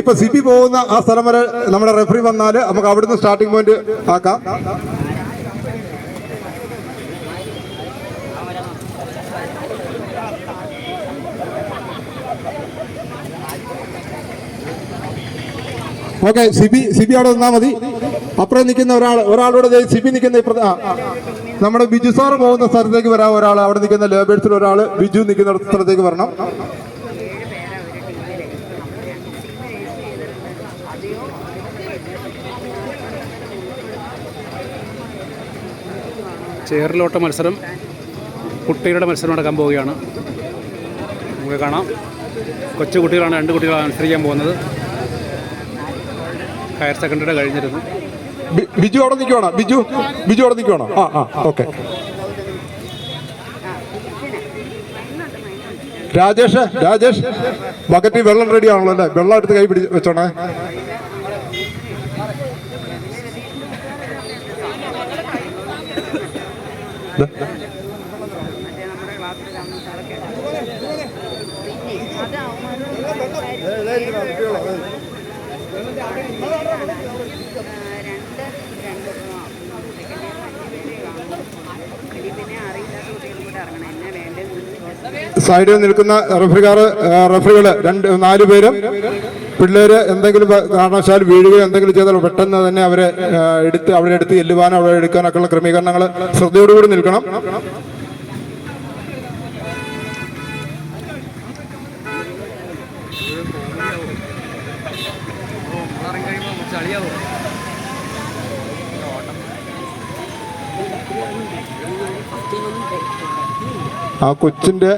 ഇപ്പൊ സിബി പോകുന്ന ആ സ്ഥലം വരെ നമ്മുടെ റെഫറി വന്നാൽ നമുക്ക് അവിടുന്ന് സ്റ്റാർട്ടിംഗ് പോയിന്റ് ആക്കാം. ഓക്കെ, സിബി അവിടെ നിന്നാൽ മതി. അപ്പുറം നിൽക്കുന്ന ഒരാളോട് സിബി നിൽക്കുന്ന നമ്മുടെ ബിജു സാറ് പോകുന്ന സ്ഥലത്തേക്ക് വരാം. ഒരാൾ അവിടെ നിൽക്കുന്ന ലേബേഴ്സിൽ ഒരാൾ ബിജു നിൽക്കുന്ന സ്ഥലത്തേക്ക് വരണം. ചേറിലോട്ട മത്സരം, കുട്ടികളുടെ മത്സരം നടക്കാൻ പോവുകയാണ്. നമുക്ക് കാണാം, കൊച്ചു കുട്ടികളാണ്, 2 കുട്ടികളാണ് മത്സരിക്കാൻ പോകുന്നത്. ഹയർ സെക്കൻഡറിയുടെ കഴിഞ്ഞിരുന്നു. ബിജു അവിടെ നിൽക്കുവാണോ? ബിജു അവിടെ നിൽക്കുവാണോ? ഓക്കെ. രാജേഷ് ബക്കറ്റിൽ വെള്ളം റെഡി ആണല്ലോ അല്ലേ? വെള്ളം എടുത്ത് കൈ പിടിച്ച് വെച്ചോണേ. സൈഡിൽ നിൽക്കുന്ന റെഫറികൾ 4 പേരും പിള്ളേര് എന്തെങ്കിലും കാരണവശാൽ വീഴുകയോ എന്തെങ്കിലും ചെയ്താൽ പെട്ടെന്ന് തന്നെ അവരെ എടുത്ത് ചെല്ലുവാനോ അവിടെ എടുക്കാനൊക്കെയുള്ള ക്രമീകരണങ്ങൾ ശ്രദ്ധയോടുകൂടി നിൽക്കണം. ആ കൊച്ചിൻ്റെ